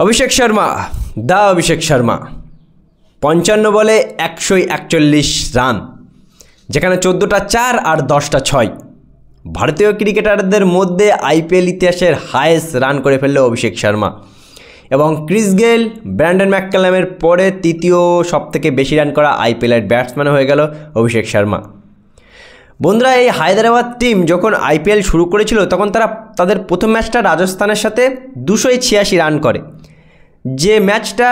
অভিষেক শর্মা অভিষেক শর্মা 55 বলে 141 রান, যেখানে 14টা 4 আর 10টা 6। ভারতীয় ক্রিকেটারদের মধ্যে আইপিএল ইতিহাসের হাইয়েস্ট রান করে ফেলল অভিষেক শর্মা এবং ক্রিস গেল, ব্র্যান্ডন ম্যাককালামের পরে তৃতীয় সবথেকে বেশি রান করা আইপিএলের ব্যাটসম্যান হয়ে গেল অভিষেক শর্মা। বন্ধুরা, এই হায়দ্রাবাদ টিম যখন আইপিএল শুরু করেছিল তখন তাদের প্রথম ম্যাচটা রাজস্থানের সাথে 286 রান করে, যে ম্যাচটা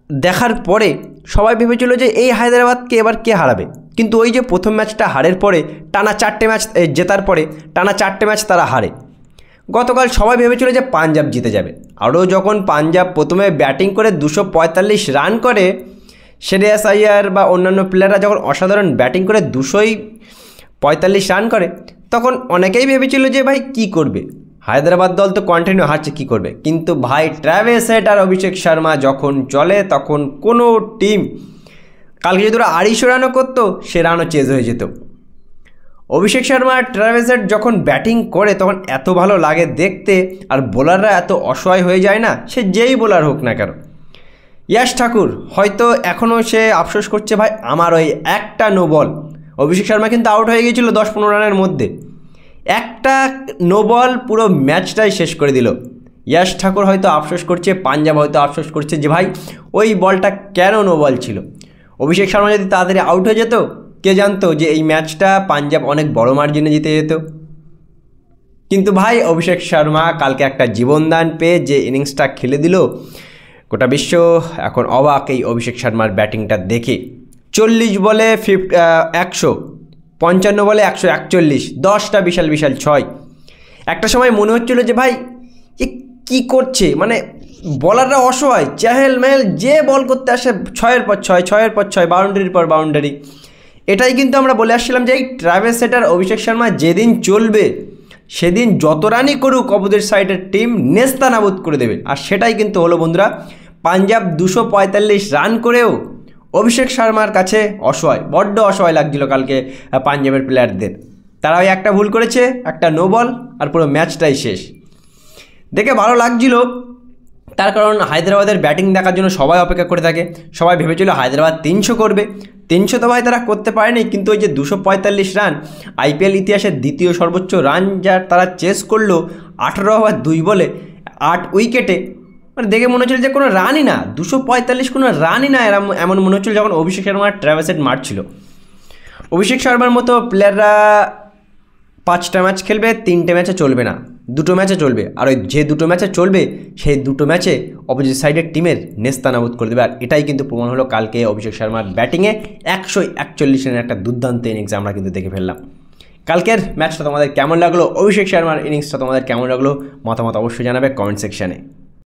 দেখার পরে সবাই ভেবেছিল যে এই হায়দ্রাবাদকে এবার কে হারাবে। কিন্তু ওই যে প্রথম ম্যাচটা হারের পরে টানা 4টে ম্যাচ জেতার পরে টানা 4টে ম্যাচ তারা হারে। গতকাল সবাই ভেবেছিল যে পাঞ্জাব জিতে যাবে। আরও যখন পাঞ্জাব প্রথমে ব্যাটিং করে 245 রান করে, শ্রেয়াস আইয়ার বা অন্যান্য প্লেয়াররা যখন অসাধারণ ব্যাটিং করে 245 রান করে, তখন অনেকেই ভেবেছিল যে ভাই কি করবে, হায়দ্রাবাদ দল তো কন্টিনিউ হারছে, কী করবে। কিন্তু ভাই ট্র্যাভিস হেড আর অভিষেক শর্মা যখন চলে তখন কোনো টিম কালকে যদি ওরা 250 রানও করতো সে রানও চেজ হয়ে যেত। অভিষেক শর্মা আর ট্র্যাভিস হেড যখন ব্যাটিং করে তখন এত ভালো লাগে দেখতে, আর বোলাররা এত অসহায় হয়ে যায় না, সে যেই বোলার হোক না কেন। ইয়াশ ঠাকুর হয়তো এখনও সে আফসোস করছে, ভাই আমার ওই একটা নো বল, অভিষেক শর্মা কিন্তু আউট হয়ে গিয়েছিল 10-15 রানের মধ্যে, একটা নো বল পুরো ম্যাচটাই শেষ করে দিল। ইয়াশ ঠাকুর হয়তো আফসোস করছে, পাঞ্জাব হয়তো আফসোস করছে যে ভাই ওই বলটা কেন নো বল ছিল। অভিষেক শর্মা যদি তাড়াতাড়ি আউট হয়ে যেত, কে জানতো যে এই ম্যাচটা পাঞ্জাব অনেক বড় মার্জিনে জিতে যেত। কিন্তু ভাই অভিষেক শর্মা কালকে একটা জীবনদান পেয়ে যে ইনিংসটা খেলে দিল, গোটা বিশ্ব এখন অবাক এই অভিষেক শর্মার ব্যাটিংটা দেখে। 40 বলে 100, 55 বলে 141, 10টা বিশাল 6। একটা সময় মনে হচ্ছিল যে ভাই এ কী করছে, মানে বলাররা অসহায়, চেহেল মেহেল যে বল করতে আসে 6-এর পর 6, বাউন্ডারির পর বাউন্ডারি। এটাই কিন্তু আমরা বলে আসছিলাম যে এই ট্র্যাভিস হেড আর অভিষেক শর্মা যেদিন চলবে সেদিন যত রানই করুক অপোজিট সাইডের টিম নেস্তানাবুদ করে দেবে। আর সেটাই কিন্তু হলো বন্ধুরা। পাঞ্জাব 245 রান করেও অভিষেক শর্মার কাছে অসহায়, বড্ড অসহায় লাগছিল কালকে পাঞ্জাবের প্লেয়ারদের। তারা ওই একটা ভুল করেছে, একটা নো বল, আর পুরো ম্যাচটাই শেষ। দেখে ভালো লাগছিল, তার কারণ হায়দ্রাবাদের ব্যাটিং দেখার জন্য সবাই অপেক্ষা করে থাকে। সবাই ভেবেছিল হায়দ্রাবাদ 300 করবে, 300 তো ভাই তারা করতে পারেনি, কিন্তু ওই যে 245 রান, আইপিএল ইতিহাসের দ্বিতীয় সর্বোচ্চ রান যার তারা চেস করলো 18 ওভার 2 বলে 8 উইকেটে, মানে দেখে মনে হচ্ছিল যে কোনো রানই না, 245 কোনো রানই না এমন মনে হচ্ছিল যখন অভিষেক শর্মা আর ট্র্যাভিস হেড মারছিল। অভিষেক শর্মার মতো প্লেয়াররা 5টা ম্যাচ খেলবে, 3টে ম্যাচে চলবে না, 2টো ম্যাচে চলবে। আর ওই যে 2টো ম্যাচে চলবে সেই 2টো ম্যাচে অপোজিট সাইডের টিমের নেস্তানাবুদ করে দেবে। আর এটাই কিন্তু প্রমাণ হলো কালকে অভিষেক শর্মার ব্যাটিংয়ে 141 রানের একটা দুর্দান্ত ইনিংস আমরা কিন্তু দেখে ফেললাম। কালকের ম্যাচটা তোমাদের কেমন লাগলো, অভিষেক শর্মার ইনিংসটা তোমাদের কেমন লাগলো, মতামত অবশ্যই জানাবে কমেন্ট সেকশানে।